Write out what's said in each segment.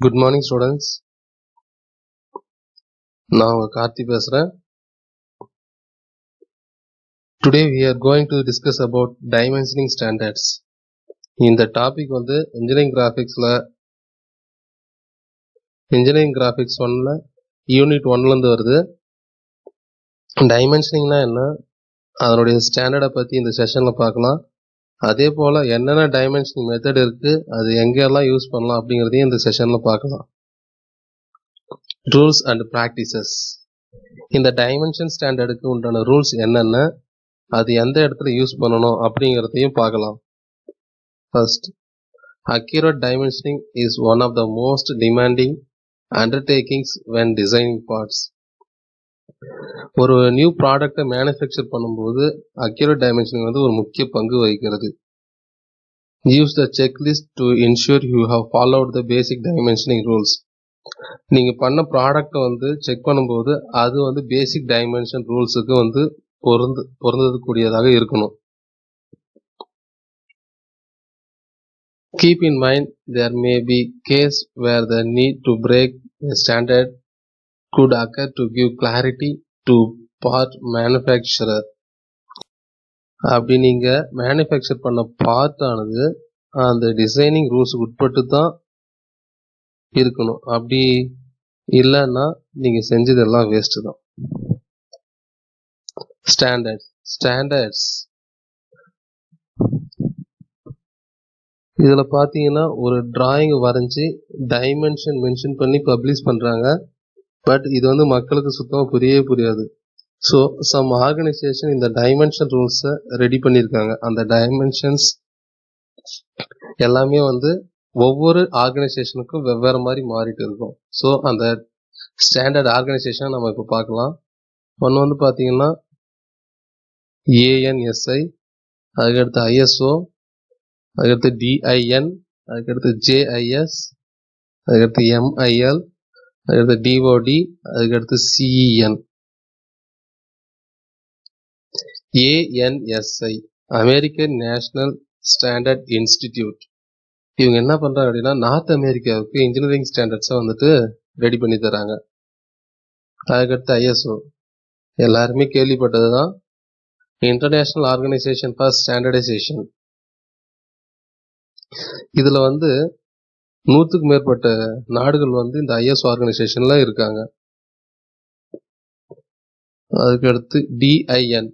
Good morning students. நான் உங்க கார்த்தி பேசுறேன். Today we are going to discuss about dimensioning standards. இந்த டாபிக் வந்து engineering graphics 1ல யூனிட் 1ல இருந்து வருது. டைமென்ஷனிங்னா என்ன, அதனுடைய ஸ்டாண்டர்டை பத்தி இந்த செஷன்ல பார்க்கலாம். அதே போல என்னென்ன டைமென்ஷனிங் மெத்தட் இருக்கு, அது எங்கெல்லாம் யூஸ் பண்ணலாம் அப்படிங்கறதையும் இந்த செஷன்ல பார்க்கலாம். Rules and practices. இந்த டைமென்ஷன் ஸ்டாண்டர்டுக்கு உண்டான ரூல்ஸ் என்னென்ன, அது எந்த இடத்துல யூஸ் பண்ணணும் அப்படிங்கிறதையும் பார்க்கலாம். First, accurate dimensioning is one of the most demanding undertakings when designing parts. ஒரு நியூ ப்ராடக்டை மேனுஃபேக்சர் பண்ணும்போது அக்யூரேட் டைமென்ஷனிங் வந்து ஒரு முக்கிய பங்கு வகிக்கிறது. Use the checklist to ensure you have followed the basic dimensioning rules. நீங்க பண்ண ப்ராடக்டை வந்து செக் பண்ணும்போது அது வந்து பேசிக் டைமென்ஷன் ரூல்ஸுக்கு வந்து பொருந்தது கூடியதாக இருக்கணும். Keep in mind there may be case where the need to break a standard could occur to give clarity to part manufacturer. அப்படி நீங்க மேனுஃபேக்சர் பண்ண பார்ட் ஆனது அந்த டிசைனிங் ரூல்ஸ் உட்பட்டு தான் இருக்கணும். அப்படி இல்லைன்னா நீங்க செஞ்சதெல்லாம் வேஸ்ட் தான். ஸ்டாண்டர்ட்ஸ் இதுல பாத்தீங்கன்னா ஒரு டிராயிங் வரைஞ்சி டைமென்ஷன் மென்ஷன் பண்ணி பப்ளிஷ் பண்றாங்க. பட் இது வந்து மக்களுக்கு சுத்தமா புரியாது. ஸோ சம் ஆர்கனைசேஷன் இந்த டைமென்ஷன் ரூல்ஸை ரெடி பண்ணியிருக்காங்க. அந்த டைமென்ஷன்ஸ் எல்லாமே வந்து ஒவ்வொரு ஆர்கனைசேஷனுக்கும் வெவ்வேறு மாதிரி மாறிட்டு இருக்கும். ஸோ அந்த ஸ்டாண்டர்ட் ஆர்கனைசேஷன் நம்ம இப்போ பார்க்கலாம். ஒன்று வந்து பார்த்தீங்கன்னா ANSI, அதுக்கடுத்து ISO, அதுக்கடுத்து DIN, அதுக்கடுத்து JIS, அதுக்கடுத்து MIL, அதுக்கடுத்து DOD, அதுக்கடுத்து CEN. ANSI American national standard institute. இவங்க என்ன பண்றாங்க அப்படின்னா நார்த் அமெரிக்காவுக்கு இன்ஜினியரிங் ஸ்டாண்டர்ட்ஸை வந்துட்டு ரெடி பண்ணி தராங்க. அதுக்கடுத்து ISO எல்லாருமே கேள்விப்பட்டதுதான், இன்டர்நேஷனல் ஆர்கனைசேஷன் ஃபார் ஸ்டாண்டர்டைசேஷன். இதுல வந்து 100க்கும் மேற்பட்ட நாடுகள் வந்து இந்த ISO ஆர்கனைசேஷன்ல இருக்காங்க. அதுக்கடுத்து DIN,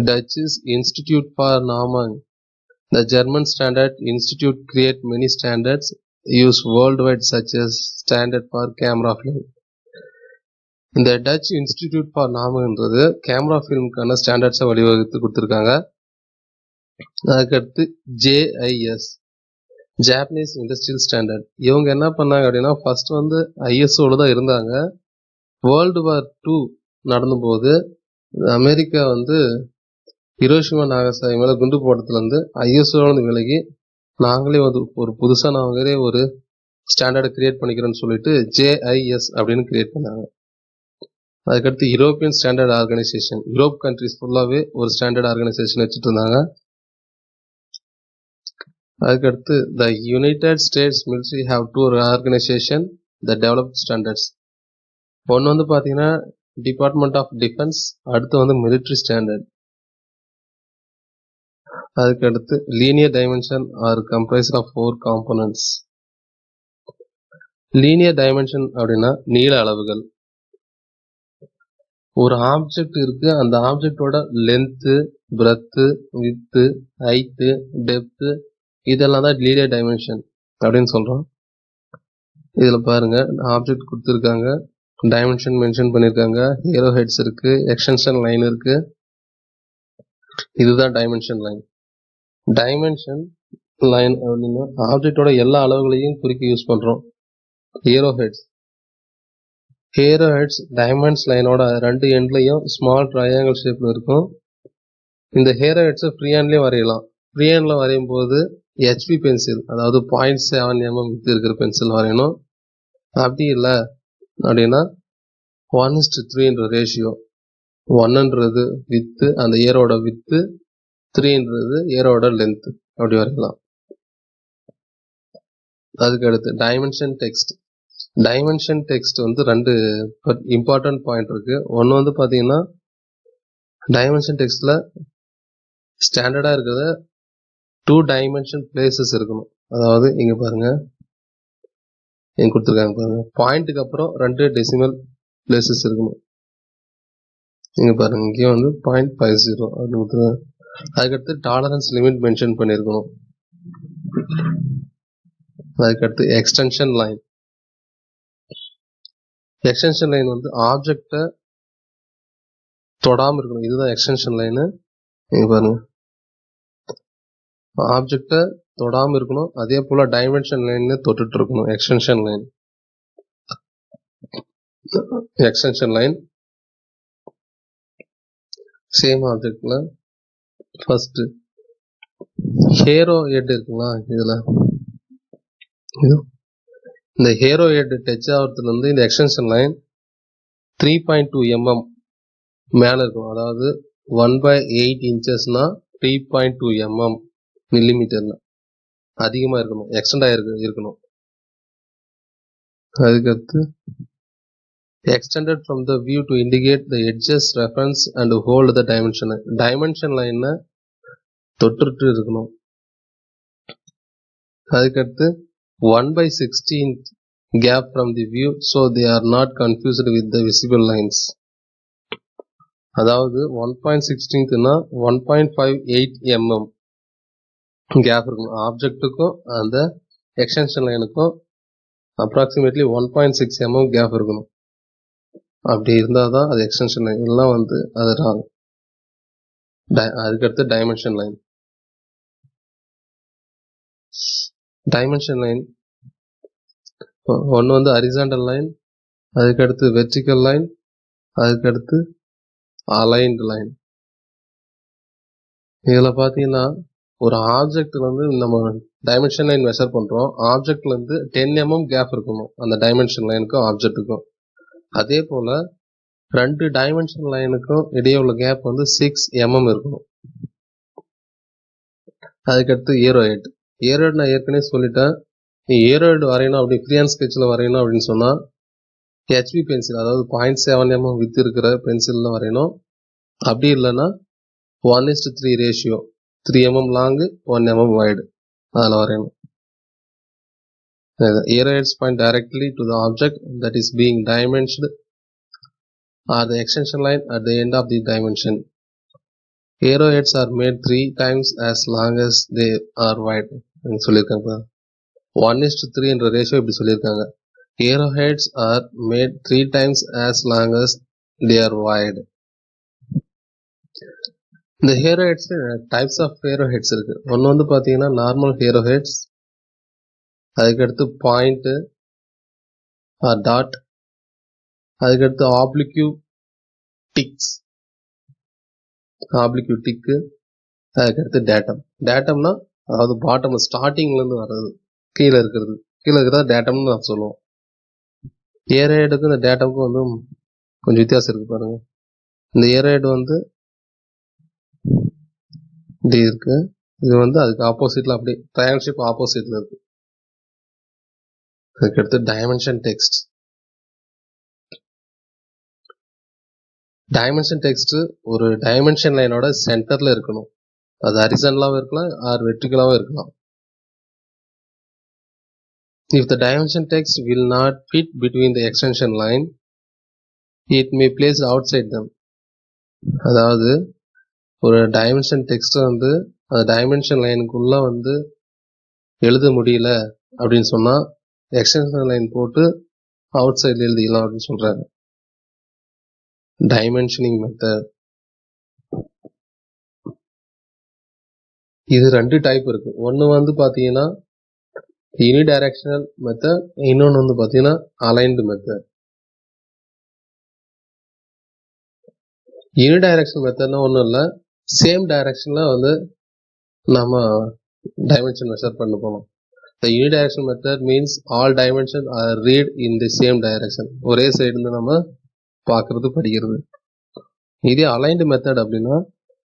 Dutch Institute for Normen. The German Standard Institute create many standards used worldwide such as standard for camera film. இந்த டச் இன்ஸ்டிடியூட் ஃபார் நாமன்றது கேமரா ஃபிலிமுக்கான ஸ்டாண்டர்ட்ஸை வழிவகுத்து கொடுத்துருக்காங்க. அதுக்கடுத்து JIS, ஜாப்பனீஸ் இண்டஸ்ட்ரியல் ஸ்டாண்டர்ட். இவங்க என்ன பண்ணாங்க அப்படின்னா ஃபர்ஸ்ட் வந்து ISOல தான் இருந்தாங்க. வேர்ல்டு வார் 2 நடந்தபோது அமெரிக்கா வந்து ஹிரோஷிமா நாகசாகி மேல குண்டு போட்டதுல இருந்து ISOல விலகி நாங்களே வந்து ஒரு புதுசா நாங்களே ஒரு ஸ்டாண்டர்டை கிரியேட் பண்ணிக்கிறோம்னு சொல்லிட்டு JIS அப்படின்னு கிரியேட் பண்ணாங்க. அதுக்கடுத்து European standard organisation, Europe countries ஃபுல்லாவே ஒரு ஸ்டாண்டர்ட் ஆர்கனைசேஷன் வச்சுட்டு இருந்தாங்க. அதுக்கடுத்து the United States military have to organisation the developed standards. ஒன்று வந்து பார்த்தீங்கன்னா டிபார்ட்மெண்ட் ஆஃப் டிஃபென்ஸ், அடுத்து வந்து மிலிட்ரி ஸ்டாண்டர்ட். அதுக்கடுத்து linear dimension are comprised of 4 components. Linear dimension அப்படின்னா நீள அளவுகள். ஒரு ஆப்ஜெக்ட் இருக்கு, அந்த ஆப்ஜெக்டோட length, breadth, width, height, depth இதெல்லாம் தான் லீனியர் டைமென்ஷன் அப்படின்னு சொல்றோம். இதுல பாருங்க ஆப்ஜெக்ட் கொடுத்துருக்காங்க, டைமென்ஷன் மென்ஷன் பண்ணிருக்காங்க, ஹீரோ ஹெட்ஸ் இருக்கு, எக்ஸ்டென்ஷன் லைன் இருக்கு. இதுதான் டைமென்ஷன் லைன். டைமென்ஷன் லைன் அப்படின்னா ஆப்ஜெக்டோட எல்லா அளவுகளையும் குறிக்க யூஸ் பண்றோம். ஹீரோ ஹெட்ஸ் டைமண்ட்ஸ் லைனோட 2 எண்ட்லையும் ஸ்மால் ட்ரையாங்கிள் ஷேப்ல இருக்கும். இந்த ஹீரோ ஹெட்ஸை ஃப்ரீ ஹேண்ட்லயும் வரையலாம். ஃப்ரீ ஹேண்ட்ல வரையும் போது HP பென்சில், அதாவது 0.7 mm வித் இருக்கிற பென்சில் வரையணும். அப்படி இல்லை அப்படின்னா 1:3 ரேஷியோ. 1ன்றது வித்து, அந்த ஏரோட வித்து, 3ன்றது ஏரோட லென்த், அப்படி வரையலாம். அதுக்கு அடுத்து டைமென்ஷன் டெக்ஸ்ட். டைமென்ஷன் டெக்ஸ்ட் வந்து ரெண்டு இம்பார்ட்டன்ட் பாயிண்ட் இருக்கு. ஒன்று வந்து பார்த்தீங்கன்னா டைமென்ஷன் டெக்ஸ்ட்ல ஸ்டாண்டர்டா இருக்கிறத 2 டைமென்ஷன் பிளேசஸ் இருக்கணும். அதாவது இங்க பாருங்க, இங்க கொடுத்துருக்காங்க பாருங்க, பாயிண்ட்டுக்கு அப்புறம் 2 டெசிமல் பிளேசஸ் இருக்கணும். இங்க பாருங்க, இங்கே வந்து 0.50 அப்படின்னு கொடுத்துருக்காங்க. அதுக்கடுத்து டாலரன்ஸ் லிமிட் மென்ஷன் பண்ணியிருக்கணும். அதுக்கடுத்து எக்ஸ்டென்ஷன் லைன். எக்ஸ்டென்ஷன் லைன் வந்து ஆப்ஜெக்டை தொடாம இருக்கணும். இதுதான் எக்ஸ்டென்ஷன் லைனு. இங்க பாருங்க, ஆப்ஜெக்டை தொடாம இருக்கணும். அதே போல டைமென்ஷன் லைன் தொட்டுட்டு இருக்கணும். எக்ஸ்டென்ஷன் லைன் சேம் ஆப்ஜெக்ட்ல ஃபர்ஸ்ட் ஹேரோ ஹெட் இருக்குங்களா, இதுல இந்த ஹேரோ ஹெட் டச் ஆகிறதுல இருந்து இந்த எக்ஸ்டென்ஷன் லைன் 3.2 mm மேல இருக்கும். அதாவது 1/8 இன்ச்சஸ்னா 3.2 mm மில்லிமீட்டர்ல அதிகமா இருக்கணும், எக்ஸ்டெண்ட் இருக்கணும். அதுக்கடுத்து extended from the view to indicate the edges, reference and hold the dimension. dimension line தொட்டுட்டு இருக்கணும். அதுக்கடுத்து 1/16 gap from the view so they are not confused with the visible lines. அதாவது 1.16னா 1.58 mm கேப் இருக்கணும். ஆப்ஜெக்ட்டுக்கும் அந்த extension லைனுக்கும் approximately 1.6 mm gap இருக்கணும். அப்படி இருந்தால் தான் அது எக்ஸ்டென்ஷன் லைன், எல்லாம் வந்து அது ராங். அதுக்கடுத்து டைமென்ஷன் லைன். டைமென்ஷன் லைன் ஒன்று வந்து ஹரிசாண்டல் லைன், அதுக்கடுத்து வெர்டிக்கல் லைன், அதுக்கடுத்து அலைன்டு லைன். இதில் பார்த்தீங்கன்னா ஒரு ஆப்ஜெக்ட் வந்து நம்ம டைமென்ஷன் லைன் மெஷர் பண்ணுறோம். ஆப்ஜெக்ட்ல இருந்து 10 mm கேப் இருக்கணும் அந்த டைமென்ஷன் லைனுக்கும் ஆப்ஜெக்ட்டுக்கும். அதே போல 2 டைமென்ஷன் லைனுக்கும் இடையே உள்ள கேப் வந்து 6 mm இருக்கணும். அதுக்கடுத்து ஏரோஹெட். ஏரோஹெட் நான் ஏற்கனவே சொல்லிட்டேன். ஏரோஹெட் வரையணும் அப்படி ஃப்ரீஹேண்ட் ஸ்கெட்சில் வரையணும் அப்படின்னு சொன்னால் ஹெச்பி பென்சில், அதாவது 0.7 mm வித் இருக்கிற பென்சிலில் வரையணும். அப்படி இல்லைன்னா 1:3 ratio, 3 mm long 1 mm wide, அதில் வரையணும். Arrowheads point directly to the object that is being dimensioned or the extension line at the end of the dimension. Arrowheads are made 3 times as long as they are wide. சொல்லியிருக்காங்க 1:3 என்ற ratio இப்படி சொல்லியிருக்காங்க. Arrowheads are made 3 times as long as they are wide. இந்த arrowheads types of arrowheads இருக்கு. ஒன்று வந்து பார்த்தீங்கன்னா normal arrowheads, அதுக்கடுத்து பாயிண்ட் டாட், அதுக்கடுத்து ஆப்ளிக்யூ டிக்கு, அதுக்கடுத்து டேட்டம். டேட்டம்னா அதாவது பாட்டம் ஸ்டார்டிங்லேருந்து வர்றது, கீழே இருக்கிறதா டேட்டம்னு நான் சொல்லுவோம். ஏரோஹெட்டுக்கும் இந்த டேட்டமுக்கும் வந்து கொஞ்சம் வித்தியாசம் இருக்கு பாருங்க. இந்த ஏரோஹெட் வந்து இப்படி இருக்கு, இது வந்து அதுக்கு ஆப்போசிட்ல அப்படியே ட்ரையாங்கிள் ஷேப் ஆப்போசிட்ல இருக்கு. அதுக்கடுத்து டைமென்ஷன் டெக்ஸ்ட். டைமென்ஷன் டெக்ஸ்ட் ஒரு டைமென்ஷன் லைனோட சென்டர்ல இருக்கணும். அது ஹரிசாண்டலாவும் இருக்கலாம் ஆர் வெர்டிகலாவும் இருக்கலாம். If the dimension text will not fit between the extension line, it may place outside them. அதாவது ஒரு டைமென்ஷன் டெக்ஸ்ட் வந்து அந்த டைமென்ஷன் லைனுக்குள்ள வந்து எழுத முடியல அப்படின்னு சொன்னா எக்ஸ்டென்ஷன் லைன் போட்டு அவுட் சைட்ல எழுதிக்கலாம் அப்படின்னு சொல்றாங்க. டைமென்ஷனிங் மெத்தட் இது 2 டைப் இருக்கு. ஒன்று வந்து பார்த்தீங்கன்னா யூனிடைரக்ஷனல் மெத்தட், இன்னொன்று வந்து பார்த்தீங்கன்னா அலைன்டு மெத்தட். யூனிடைரக்ஷனல் மெத்தட்னா ஒன்றும் இல்லை, சேம் டைரக்ஷன்ல வந்து நம்ம டைமென்ஷன் மெஷர் பண்ண போனோம். The unidirectional method means all dimensions are read in the same direction. ஒரே சைடு இருந்து நம்ம பார்க்கறது படிக்கிறது. இதே aligned method அப்படின்னா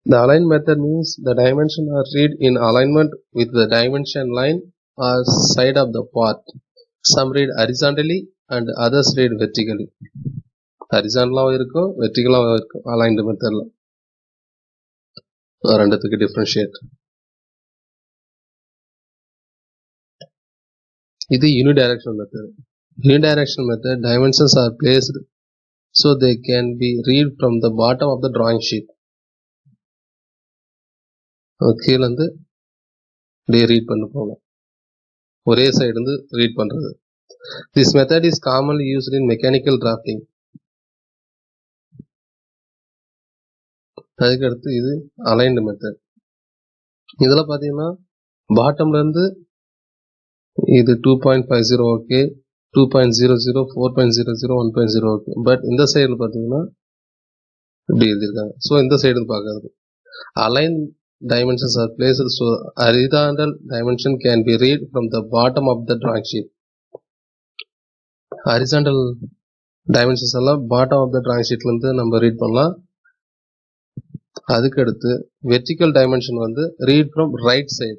the aligned method means the dimensions are read in alignment with the dimension line or side of the part. Some read horizontally and others read vertically. ஹரிசாண்டலாகவும் இருக்கும் வெர்டிகலாகவும் இருக்கும் aligned மெத்தடில். ரெண்டுத்துக்கு டிஃப்ரென்ஷியேட். இது unidirectional method. Unidirectional method dimensions are placed so they can be read from the bottom of the drawing sheet. கீழேருந்து இப்படியே read பண்ண போகலாம், ஒரே சைடு இருந்து ரீட் பண்ணுறது. This method is commonly used in mechanical drafting. அதுக்கடுத்து இது அலைன்டு மெத்தட். இதில் பார்த்தீங்கன்னா பாட்டம்லேருந்து இது 2.50 ஓகே, 2.00, 4.00, 1.0 ஓகே. பட் இந்த சைடில் பார்த்தீங்கன்னா இப்படி எழுதியிருக்காங்க. ஸோ இந்த சைடு பார்க்கறது align dimensions are placed so horizontal dimension can be read from the bottom of the drawing sheet. horizontal dimensions எல்லாம் bottom of the drawing sheetல இருந்து நம்ம ரீட் பண்ணலாம். அதுக்கு அடுத்து வெர்டிக்கல் டைமென்ஷன் வந்து ரீட் ஃப்ரம் ரைட் சைடு.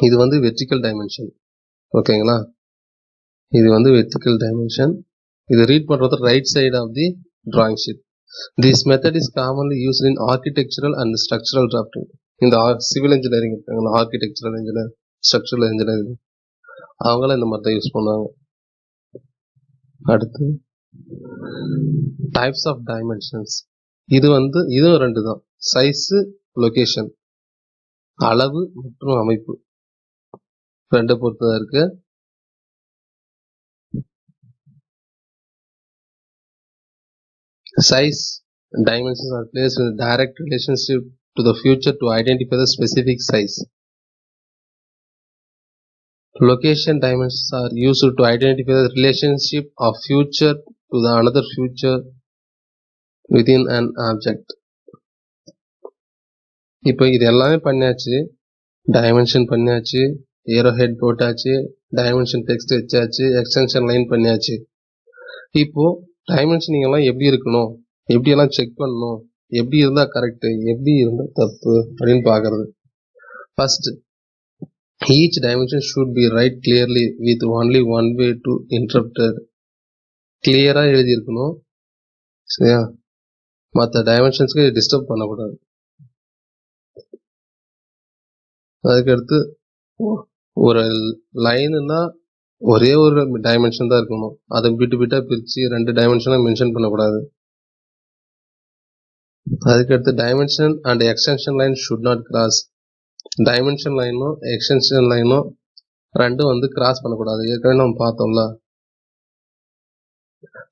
இது வந்து வெர்டிக்கல் டைமென்ஷன், ஓகேங்களா? இது வந்து வெர்டிக்கல் டைமென்ஷன். இது ரீட் பண்றது right side of the drawing sheet. This method is commonly used in architectural and structural drafting. இந்த சிவில் இன்ஜினியரிங் இருக்காங்களா, ஆர்கிடெக்சரல் இன்ஜினியர், ஸ்ட்ரக்சரல் இன்ஜினியரிங், அவங்களாம் இந்த மாதிரி தான் யூஸ் பண்ணுவாங்க. அடுத்து டைப்ஸ் ஆஃப் டைமென்ஷன்ஸ். இது வந்து இதுவும் ரெண்டு தான், சைஸு, லொகேஷன், அளவு மற்றும் அமைப்பு ரெண்டை பொறுத்ததாக இருக்கு. Size dimensions are placed in direct relationship to the future to identify the specific size. Location dimensions are used to identify the relationship of future to the another future within an object. இப்போ இது எல்லாமே பண்ணியாச்சு, dimension பண்ணியாச்சு, aero head போட்டாச்சு, dimension text வச்சாச்சு, extension line பண்ணியாச்சு. இப்போ dimensioning எல்லாம் எப்படி இருக்கணும், எப்படியெல்லாம் செக் பண்ணணும், எப்படி இருந்தால் கரெக்டு, எப்படி இருந்தால் தப்பு அப்படின்னு பார்க்கறது. First, each dimension should be write clearly with only one way to interpreted. கிளியராக எழுதியிருக்கணும், சரியா? மற்ற டைமென்ஷன்ஸ்க்கு டிஸ்டர்ப் பண்ணக்கூடாது. அதுக்கடுத்து ஒரு லைனுன்னா ஒரே ஒரு டைமென்ஷன் தான் இருக்கணும், அதை பிட்டு பிட்டா பிரித்து ரெண்டு டைமென்ஷனாக மென்ஷன் பண்ணக்கூடாது. அதுக்கடுத்து dimension and extension line should not cross. Dimension லைனும் எக்ஸ்டென்ஷன் லைனும் ரெண்டும் வந்து கிராஸ் பண்ணக்கூடாது. ஏற்கனவே நம்ம பார்த்தோம்ல,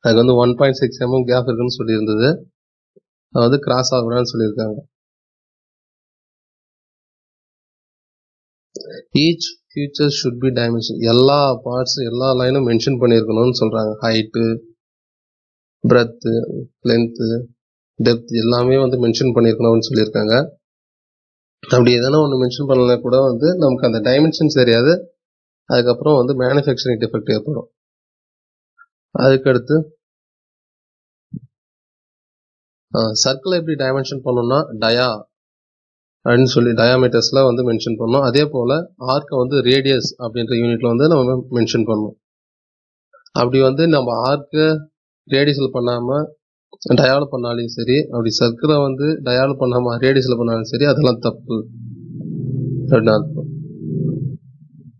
அதுக்கு வந்து 1.6 mm கேப் இருக்குன்னு சொல்லியிருந்தது, அது வந்து கிராஸ் ஆகக்கூடாதுன்னு சொல்லியிருக்காங்க. Each future should be dimension. எல்லா பார்ட்ஸ் எல்லா லைனும் மென்ஷன் பண்ணியிருக்கணும்னு சொல்கிறாங்க. ஹைட்டு, பிரெத்து, லென்த்து, டெப்த் எல்லாமே வந்து மென்ஷன் பண்ணியிருக்கணும்னு சொல்லியிருக்காங்க. அப்படி எதனா ஒன்று மென்ஷன் பண்ணலனா கூட வந்து நமக்கு அந்த டைமென்ஷன்ஸ் தெரியாது, அதுக்கப்புறம் வந்து மேனுஃபேக்சரிங் டிஃபெக்ட் ஏற்படும். அதுக்கடுத்து சர்க்கிளை எப்படி டைமென்ஷன் பண்ணணும்னா டயா அப்படின்னு சொல்லி டயாமீட்டர்ஸில் வந்து மென்ஷன் பண்ணணும். அதே போல் ஆர்க்கை வந்து ரேடியஸ் அப்படின்ற யூனிட்ல வந்து நம்ம மென்ஷன் பண்ணணும். அப்படி வந்து நம்ம ஆர்க்கை ரேடியஸில் பண்ணாமல் டயாவில் பண்ணாலும் சரி, அப்படி சர்க்கிளை வந்து டயாவில் பண்ணாமல் ரேடியஸில் பண்ணாலும் சரி, அதெல்லாம் தப்பு அப்படின்னு அர்த்தம்.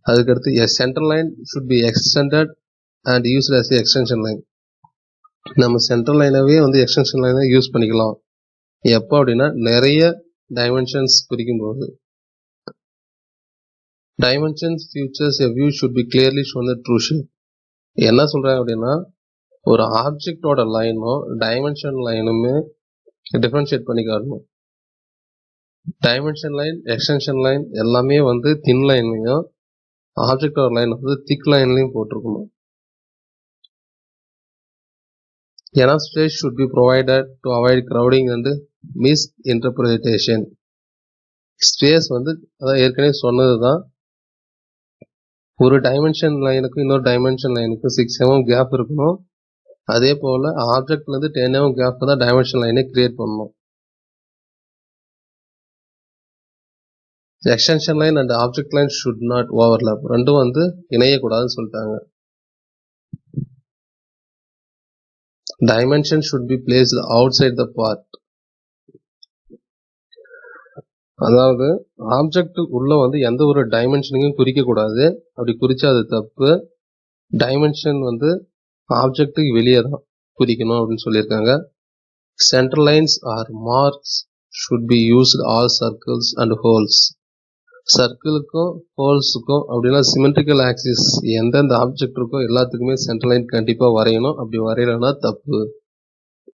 அதுக்கடுத்து central line should be extended and used as extension line. நம்ம சென்ட்ரல் லைனவே வந்து எக்ஸ்டென்ஷன் லைனை யூஸ் பண்ணிக்கலாம். எப்போ அப்படின்னா நிறைய டைமென்ஷன்ஸ் குறிக்கும்போது. Dimensions features a view should be clearly shown the true shape. என்ன சொல்றாங்க அப்படின்னா, ஒரு ஆப்ஜெக்டோட லைனும் டைமென்ஷன் லைனுமே டிஃபரன்ஷியேட் பண்ணி காட்டணும். டைமென்ஷன் லைன், எக்ஸ்டென்ஷன் லைன் எல்லாமே வந்து தின் லைன்லையும், ஆப்ஜெக்டோட லைன் வந்து திக் லைன்லையும் போட்டிருக்கணும். Enough space should be provided to avoid crowding and misinterpretation. Space வந்து அதான் ஏற்கனவே சொன்னது தான், ஒரு டைமென்ஷன் லைனுக்கு இன்னொரு டைமென்ஷன் லைனுக்கு 6 mm கேப் இருக்கணும். அதே போல் ஆப்ஜெக்ட்லேருந்து 10 mm கேப் தான் டைமென்ஷன் லைனை கிரியேட் பண்ணணும். Extension line and object line should not overlap. ரெண்டும் வந்து இணையக்கூடாதுன்னு சொல்லிட்டாங்க. dimension should be placed outside the part. அதாவது ஆப்ஜெக்ட் உள்ள வந்து எந்த ஒரு டைமென்ஷனையும் குறிக்க கூடாது. அப்படி குறிச்சா அது தப்பு. டைமென்ஷன் வந்து ஆப்ஜெக்ட்டுக்கு வெளியே தான் குறிக்கணும் அப்படின்னு சொல்லியிருக்காங்க. Centre lines or marks should be used all circles and holes. சர்க்கிளுக்கும் ஹோல்ஸுக்கும் அப்படின்னா சிமெட்ரிக்கல் ஆக்சிஸ் எந்தெந்த ஆப்ஜெக்ட் இருக்கோ எல்லாத்துக்குமே சென்டர் லைன் கண்டிப்பாக வரையணும். அப்படி வரையலைன்னா தப்பு.